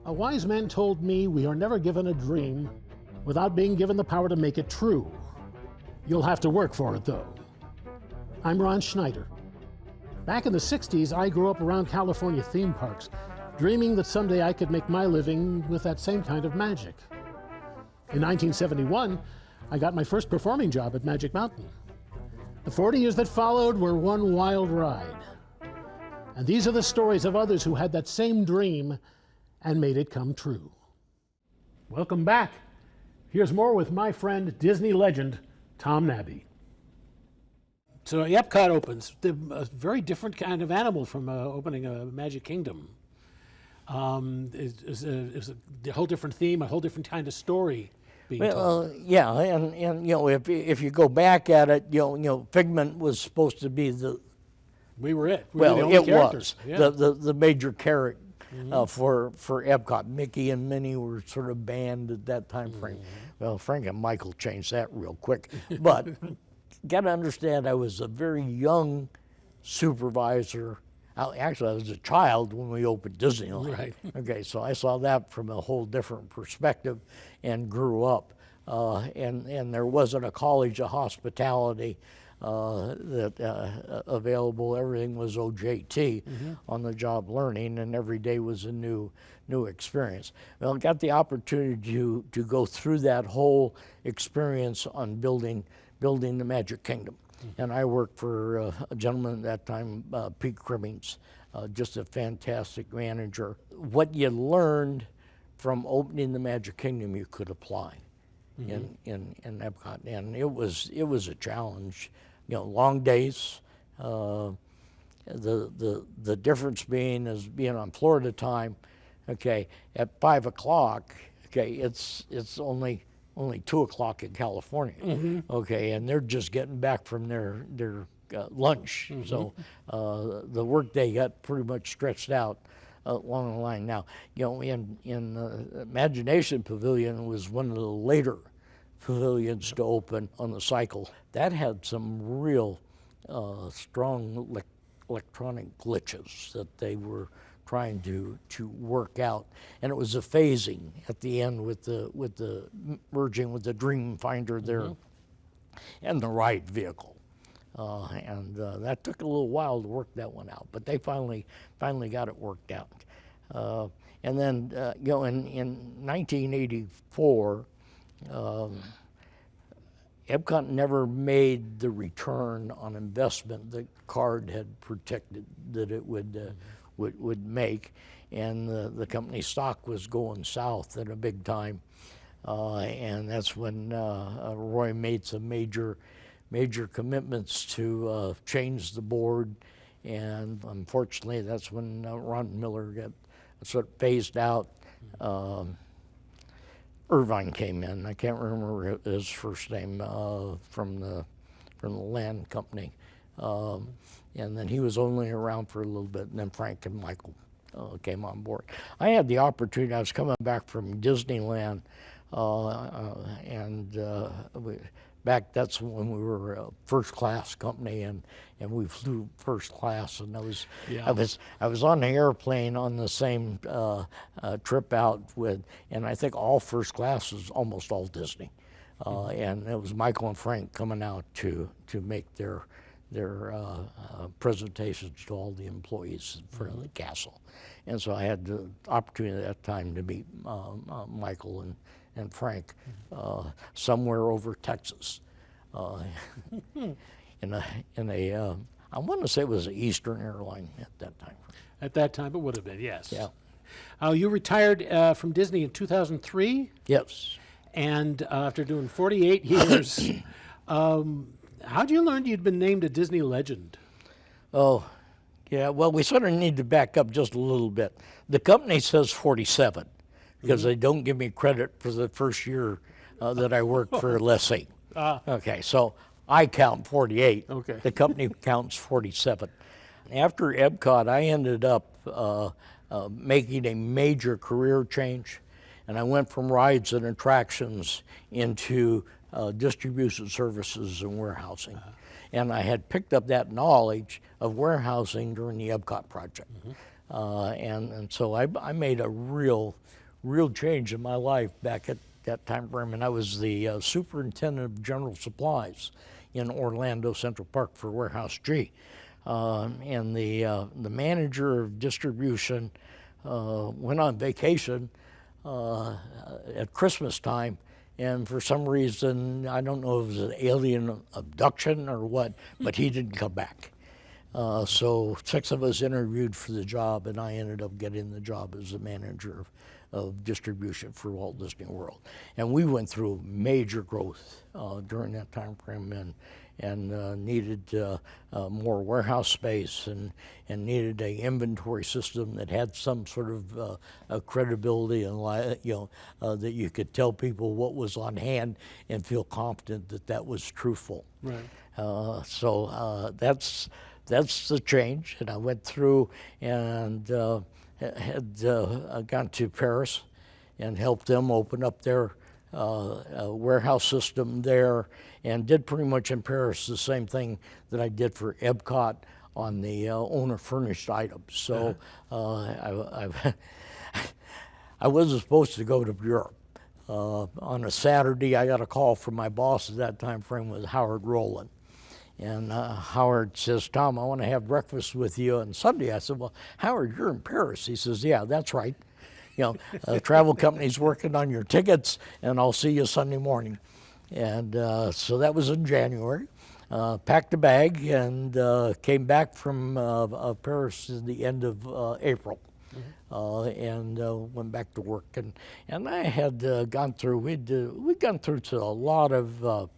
A wise man told me we are never given a dream without being given the power to make it true. You'll have to work for it, though. I'm Ron Schneider. Back in the 60s, I grew up around California theme parks, dreaming that someday I could make my living with that same kind of magic. In 1971, I got my first performing job at Magic Mountain. The 40 years that followed were one wild ride. And these are the stories of others who had that same dream and made it come true. Welcome back. Here's more with my friend, Disney legend, Tom Nabbe. So EPCOT opens, a very different kind of animal from opening a Magic Kingdom. It's a whole different theme, a whole different kind of story being told. Yeah, and you know, if you go back at it, you know, Figment was supposed to be the. We were it. We Well, were the only it characters. was Yeah. the major character for EPCOT. Mickey and Minnie were sort of banned at that time frame. Well, Frank and Michael changed that real quick, but. Got to understand, I was a very young supervisor. Actually, I was a child when we opened Disneyland. Right. Okay, so I saw that from a whole different perspective and grew up. And there wasn't a college of hospitality that available. Everything was OJT, on the job learning, and every day was a new experience. Well, I got the opportunity to go through that whole experience on building the Magic Kingdom. And I worked for a gentleman at that time, Pete Crimmings, just a fantastic manager. What you learned from opening the Magic Kingdom, you could apply in EPCOT, and it was a challenge. You know, long days. The difference being is being on Florida time. Okay, at 5 o'clock. Okay, it's only 2 o'clock in California, okay, and they're just getting back from their lunch. So the workday got pretty much stretched out along the line. Now, you know, in Imagination Pavilion was one of the later pavilions to open on the cycle. That had some real strong electronic glitches that they were trying to work out, and it was a phasing at the end with the merging with the Dream Finder there and the ride vehicle, and that took a little while to work that one out, but they finally got it worked out. And then you know, in 1984, EPCOT never made the return on investment that CARD had predicted that it would make, and the company stock was going south at a big time, and that's when Roy made some major commitments to change the board, and unfortunately that's when Ron Miller got sort of phased out. Irvine came in. I can't remember his first name, from the land company. And then he was only around for a little bit, and then Frank and Michael came on board. I had the opportunity, I was coming back from Disneyland, back that's when we were a first class company, and we flew first class, and I was on the airplane on the same trip out with, and I think all first class was almost all Disney. And it was Michael and Frank coming out to make their presentations to all the employees in front of the castle. And so I had the opportunity at that time to meet Michael and Frank somewhere over Texas, in a I want to say it was an Eastern airline at that time. At that time, it would have been, yes. Yeah. You retired from Disney in 2003? Yes. And after doing 48 years, how'd you learn you'd been named a Disney legend? Oh, yeah, well, we sort of need to back up just a little bit. The company says 47 because they don't give me credit for the first year that I worked for lessee. Okay, so I count 48. Okay. The company counts 47. After EPCOT, I ended up making a major career change, and I went from rides and attractions into distribution services and warehousing. And I had picked up that knowledge of warehousing during the EPCOT project. And so I made a real change in my life back at that time frame, and I was the superintendent of general supplies in Orlando Central Park for Warehouse G. And the manager of distribution went on vacation at Christmas time, and for some reason, I don't know if it was an alien abduction or what, but he didn't come back. So 6 of us interviewed for the job, and I ended up getting the job as the manager of distribution for Walt Disney World. And we went through major growth during that time frame, and needed more warehouse space, and needed a inventory system that had some sort of credibility, and that you could tell people what was on hand and feel confident that that was truthful. Right. So that's the change, and I went through and had gone to Paris and helped them open up their warehouse system there, and did pretty much in Paris the same thing that I did for EPCOT on the owner furnished items. So I wasn't supposed to go to Europe. On a Saturday, I got a call from my boss at that time frame, was Howard Rowland. And Howard says, Tom, I want to have breakfast with you on Sunday. I said, well, Howard, you're in Paris. He says, yeah, that's right. Travel company's working on your tickets, and I'll see you Sunday morning. And so that was in January. Packed a bag and came back from Paris at the end of April. And went back to work. And I had gone through, we'd gone through to a lot of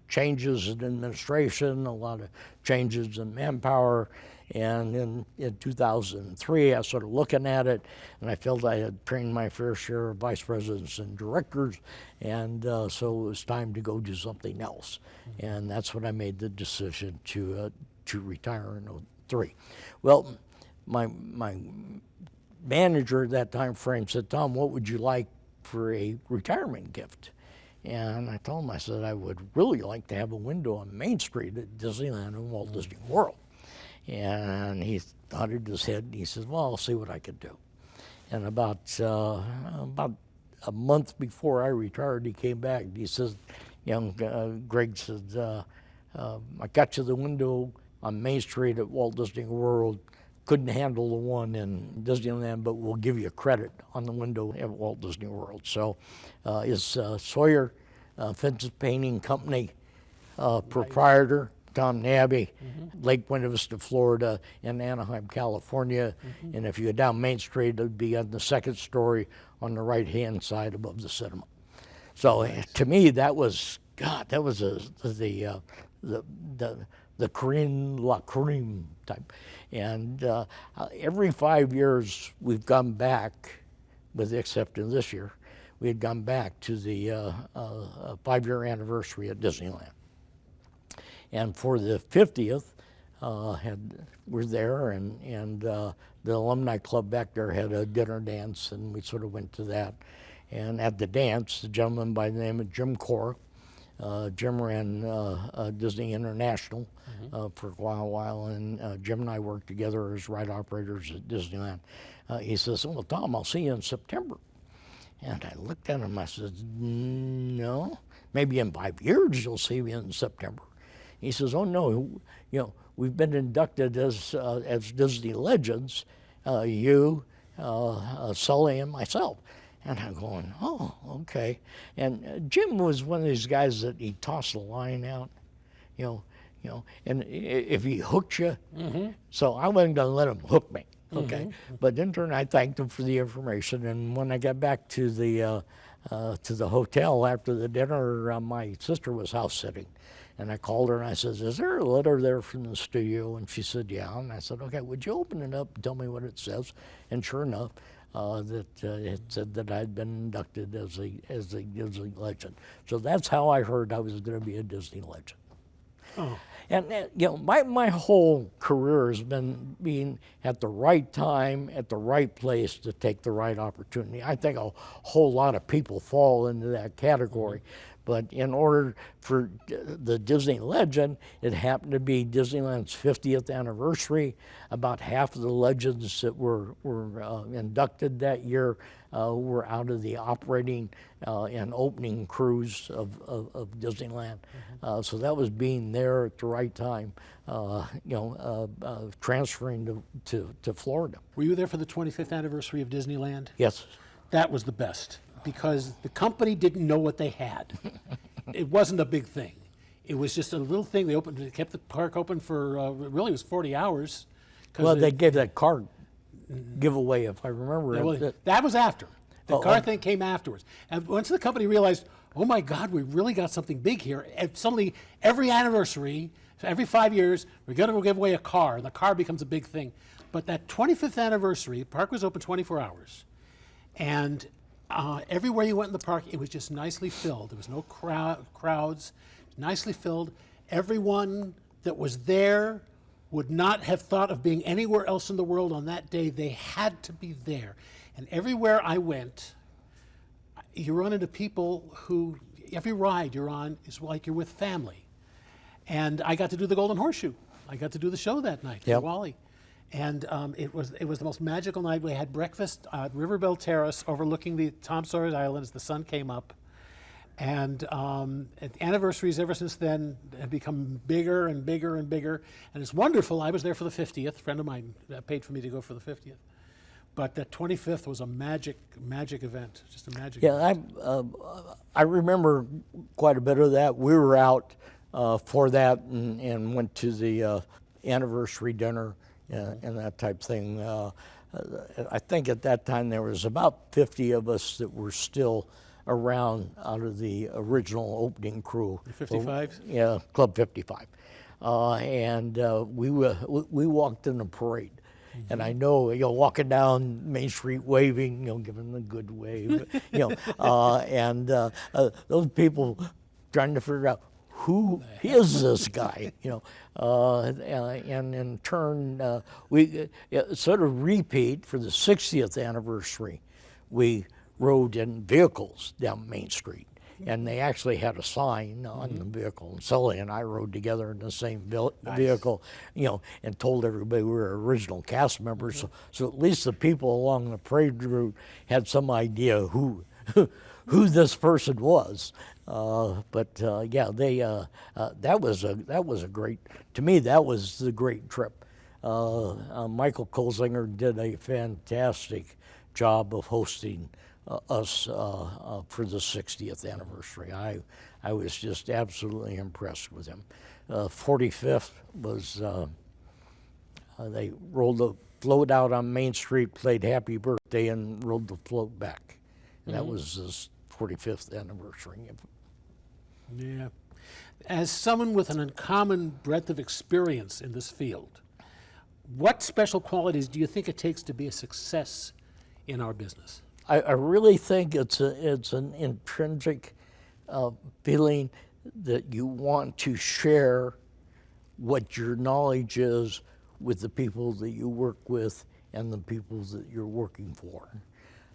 changes in administration, a lot of changes in manpower. And in 2003, I started looking at it, and I felt I had trained my fair share of vice presidents and directors, and so it was time to go do something else. And that's when I made the decision to retire in 2003. Well, my manager at that time frame said, Tom, what would you like for a retirement gift? And I told him, I said, I would really like to have a window on Main Street at Disneyland and Walt Disney World. And he nodded his head, and he says, well, I'll see what I can do. And about a month before I retired, he came back, and he says, Greg said, I got you the window on Main Street at Walt Disney World. Couldn't handle the one in Disneyland, but we'll give you credit on the window at Walt Disney World. So is Sawyer Fence Painting Company proprietor, Tom Nabbe, Lake Buena Vista, Florida, and Anaheim, California. And if you go down Main Street, it would be on the second story on the right-hand side above the cinema. So to me, that was, God, that was the Korean La Cream type. And every 5 years, we've gone back, with the exception of this year, we had gone back to the 5-year anniversary at Disneyland. And for the 50th, we're there, and the alumni club back there had a dinner dance, and we sort of went to that. And at the dance, a gentleman by the name of Jim Core, Jim ran Disney International for a while, and Jim and I worked together as ride operators at Disneyland. He says, well, Tom, I'll see you in September. And I looked at him, I said, no, maybe in 5 years you'll see me in September. He says, oh no, we've been inducted as Disney legends, you, Sully, and myself. And I'm going, oh, okay. And Jim was one of these guys that he tossed the line out, and if he hooked you, so I wasn't going to let him hook me, okay. But in turn, I thanked him for the information. And when I got back to the hotel after the dinner, my sister was house sitting. And I called her and I said, is there a letter there from the studio? And she said, yeah. And I said, okay, would you open it up and tell me what it says? And sure enough, it said that I'd been inducted as a Disney legend. So that's how I heard I was going to be a Disney legend. Oh. And my whole career has been being at the right time, at the right place to take the right opportunity. I think a whole lot of people fall into that category, But in order for the Disney legend, it happened to be Disneyland's 50th anniversary. About half of the legends that were inducted that year were out of the operating and opening crews of Disneyland. So that was being there at the right time, transferring to Florida. Were you there for the 25th anniversary of Disneyland? Yes. That was the best, because the company didn't know what they had. It wasn't a big thing. It was just a little thing. They kept the park open for, really it was 40 hours. Well, they gave that car giveaway, if I remember. Well, that was after. The car thing came afterwards. And once the company realized, oh my God, we really got something big here, and suddenly every anniversary, every 5 years, we're going to give away a car, and the car becomes a big thing. But that 25th anniversary, the park was open 24 hours. And everywhere you went in the park, it was just nicely filled. There was no crowds, nicely filled. Everyone that was there would not have thought of being anywhere else in the world on that day. They had to be there. And everywhere I went, you run into people who, every ride you're on is like you're with family. And I got to do the Golden Horseshoe. I got to do the show that night for Wally. And it was the most magical night. We had breakfast at Riverbell Terrace overlooking the Tom Sawyer's Island as the sun came up. And anniversaries ever since then have become bigger and bigger and bigger. And it's wonderful. I was there for the 50th. A friend of mine paid for me to go for the 50th. But that 25th was a magic event, just a magic event. I remember quite a bit of that. We were out for that and went to the anniversary dinner and that type thing. I think at that time there was about 50 of us that were still around out of the original opening crew. The 55s? Yeah, Club 55. And we walked in the parade. And I know, walking down Main Street waving, giving the good wave, and those people trying to figure out who is this guy, and in turn, we sort of repeat for the 60th anniversary. We rode in vehicles down Main Street. And they actually had a sign on the vehicle. And Sully and I rode together in the same vehicle, and told everybody we were original cast members. So at least the people along the parade route had some idea who this person was. That was a great, to me, that was the great trip. Michael Kolzinger did a fantastic job of hosting us for the 60th anniversary. I was just absolutely impressed with him. 45th was, they rolled the float out on Main Street, played Happy Birthday, and rolled the float back. And that was his 45th anniversary. Yeah. As someone with an uncommon breadth of experience in this field, what special qualities do you think it takes to be a success in our business? I really think it's an intrinsic feeling that you want to share what your knowledge is with the people that you work with and the people that you're working for.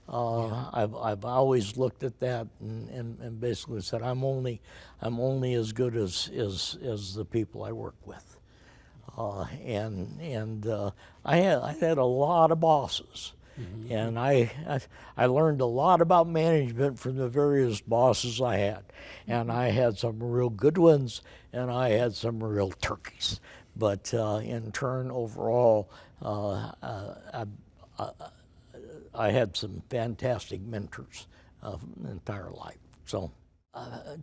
I've always looked at that and basically said I'm only as good as the people I work with. I had a lot of bosses. And I learned a lot about management from the various bosses I had. And I had some real good ones, and I had some real turkeys. But in turn, overall, I had some fantastic mentors my entire life. So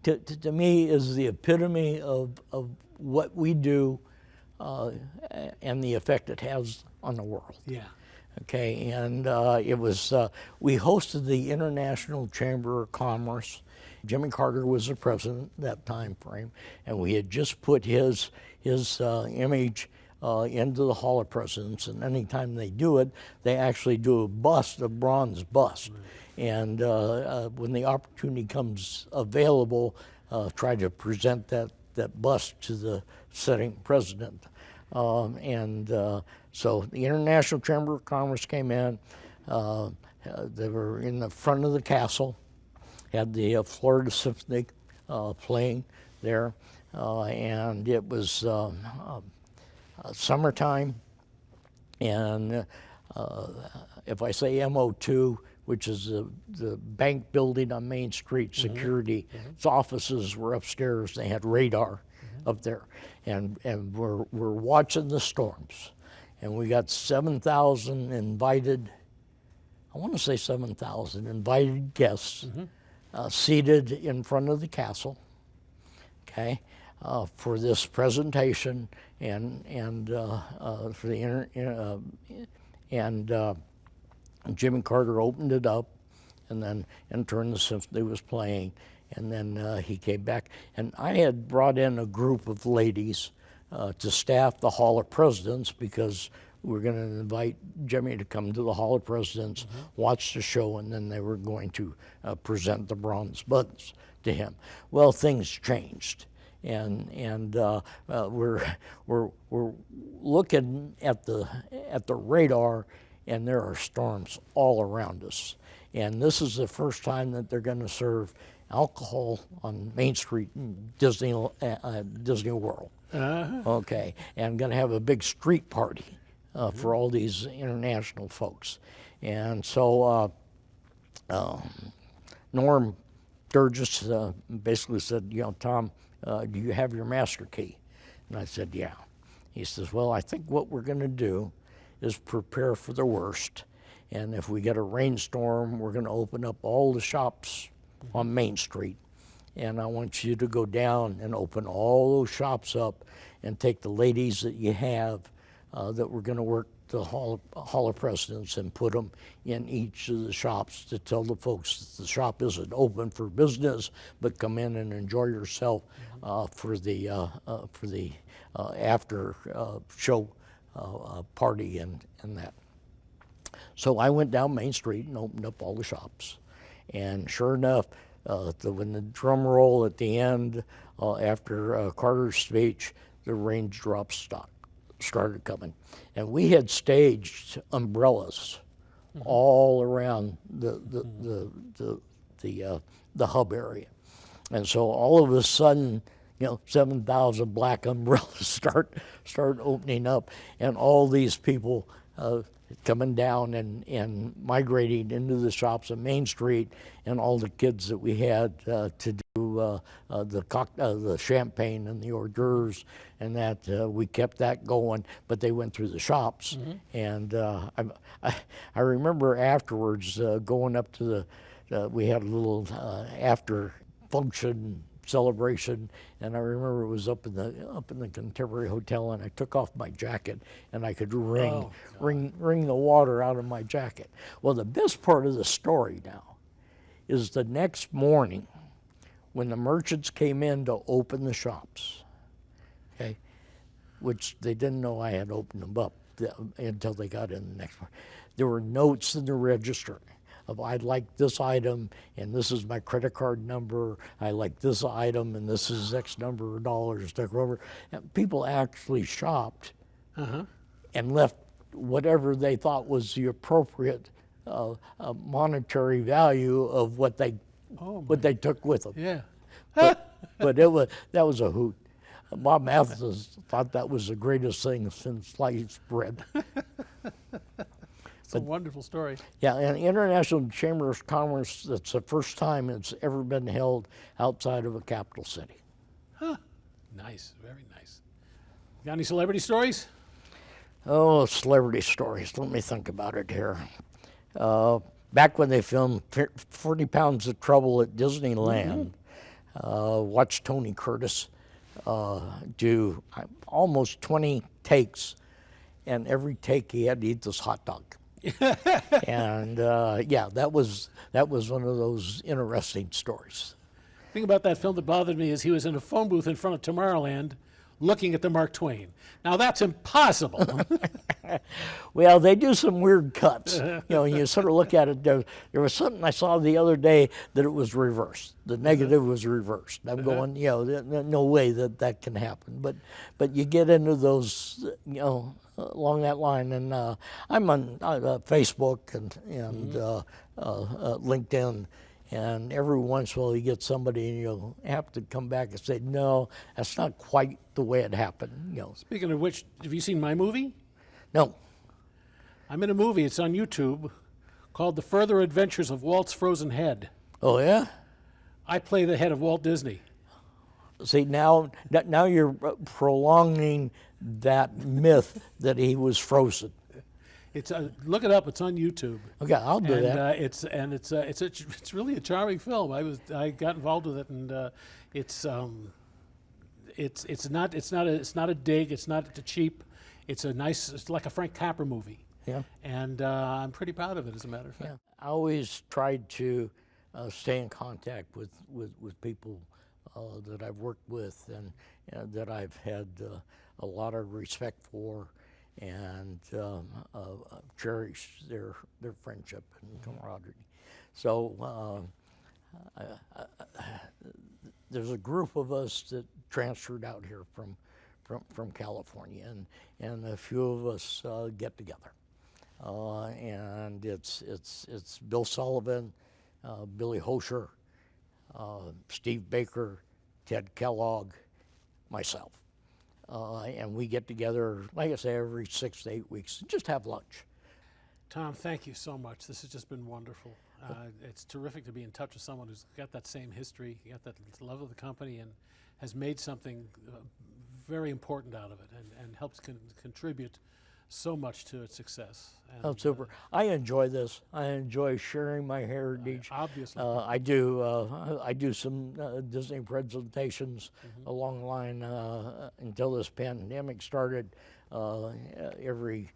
to me is the epitome of what we do and the effect it has on the world. Yeah. Okay, and it was, we hosted the International Chamber of Commerce. Jimmy Carter was the president that time frame, and we had just put his image into the Hall of Presidents, and anytime they do it, they actually do a bronze bust. Right. And when the opportunity comes available, try to present that bust to the sitting president. So the International Chamber of Commerce came in. They were in the front of the castle, had the Florida Symphony playing there, and it was summertime, and if I say MO2, which is the bank building on Main Street, security, its offices were upstairs. They had radar up there, and we're watching the storms, and we got 7,000 invited. I want to say 7,000 invited guests seated in front of the castle. Okay, for this presentation and for the Jimmy Carter opened it up, and then in turn the symphony was playing, and then he came back, and I had brought in a group of ladies to staff the Hall of Presidents because we're going to invite Jimmy to come to the Hall of Presidents, watch the show, and then they were going to present the bronze buttons to him. Well, things changed, and we're looking at the radar, and there are storms all around us. And this is the first time that they're going to serve alcohol on Main Street in Disney World. Okay, and going to have a big street party for all these international folks. And so Norm Sturgis basically said, Tom, do you have your master key? And I said, yeah. He says, well, I think what we're going to do is prepare for the worst. And if we get a rainstorm, we're going to open up all the shops on Main Street. And I want you to go down and open all those shops up and take the ladies that you have that were going to work the Hall of Presidents and put them in each of the shops to tell the folks that the shop isn't open for business, but come in and enjoy yourself for the after show party and that. So I went down Main Street and opened up all the shops, and sure enough, when the drum roll at the end after Carter's speech, the raindrops started coming, and we had staged umbrellas all around the hub area, and so all of a sudden, 7,000 black umbrellas start opening up, and all these people coming down and migrating into the shops on Main Street, and all the kids that we had to do the champagne and the hors d'oeuvres, and that we kept that going, but they went through the shops. And I remember afterwards going up to we had a little after function celebration, and I remember it was up in the Contemporary Hotel, and I took off my jacket, and I could wring the water out of my jacket. Well, the best part of the story now is the next morning when the merchants came in to open the shops, okay, which they didn't know I had opened them up until they got in the next morning. There were notes in the register of I'd like this item, and this is my credit card number. I like this item, and this is X number of dollars. And people actually shopped and left whatever they thought was the appropriate monetary value of what they took with them. Yeah. But that was a hoot. Bob Mathis thought that was the greatest thing since sliced bread. It's a wonderful story. Yeah, and International Chamber of Commerce, that's the first time it's ever been held outside of a capital city. Huh. Nice, very nice. Got any celebrity stories? Oh, celebrity stories. Let me think about it here. Back when they filmed 40 Pounds of Trouble at Disneyland, watched Tony Curtis do almost 20 takes, and every take he had to eat this hot dog. And yeah, that was one of those interesting stories. The thing about that film that bothered me is he was in a phone booth in front of Tomorrowland looking at the Mark Twain. Now that's impossible. Well, they do some weird cuts. You sort of look at it. There was something I saw the other day that it was reversed. The negative was reversed. I'm going, no way that can happen. But you get into those, along that line, and I'm on Facebook and LinkedIn, And every once in a while you get somebody and you'll have to come back and say, no, that's not quite the way it happened. Speaking of which, have you seen my movie? No. I'm in a movie. It's on YouTube called The Further Adventures of Walt's Frozen Head. Oh, yeah? I play the head of Walt Disney. See, now you're prolonging that myth that he was frozen. It's look it up. It's on YouTube. Okay, I'll do that. It's really a charming film. I got involved with it, and it's not a dig. It's not cheap. It's like a Frank Capra movie. Yeah. And I'm pretty proud of it, as a matter of fact. Yeah. I always tried to stay in contact with people that I've worked with and that I've had a lot of respect for, and cherish their friendship and camaraderie. So there's a group of us that transferred out here from California, and a few of us get together. And it's Bill Sullivan, Billy Hosher, Steve Baker, Ted Kellogg, myself. And we get together, like I say, every 6 to 8 weeks and just have lunch. Tom, thank you so much. This has just been wonderful. It's terrific to be in touch with someone who's got that same history, got that love of the company, and has made something very important out of it, and helps contribute so much to its success. And, oh, super. I enjoy this. I enjoy sharing my heritage. Obviously. I do some Disney presentations along the line until this pandemic started. Every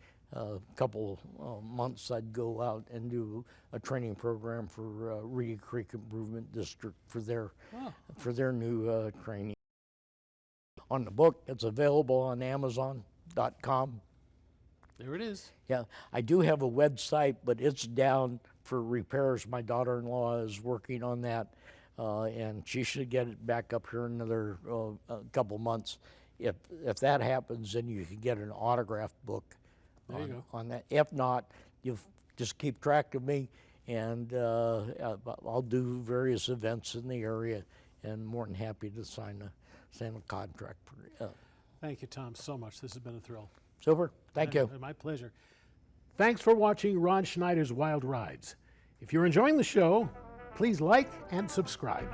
couple months I'd go out and do a training program for Reedy Creek Improvement District for their new training. On the book, it's available on Amazon.com. There it is. Yeah, I do have a website, but it's down for repairs. My daughter-in-law is working on that, and she should get it back up here in another couple months. If that happens, then you can get an autographed book on that. If not, you just keep track of me, and I'll do various events in the area, and more than happy to sign a contract for. Thank you, Tom, so much. This has been a thrill. Super. Thank you. My pleasure. Thanks for watching Ron Schneider's Wild Rides. If you're enjoying the show, please like and subscribe.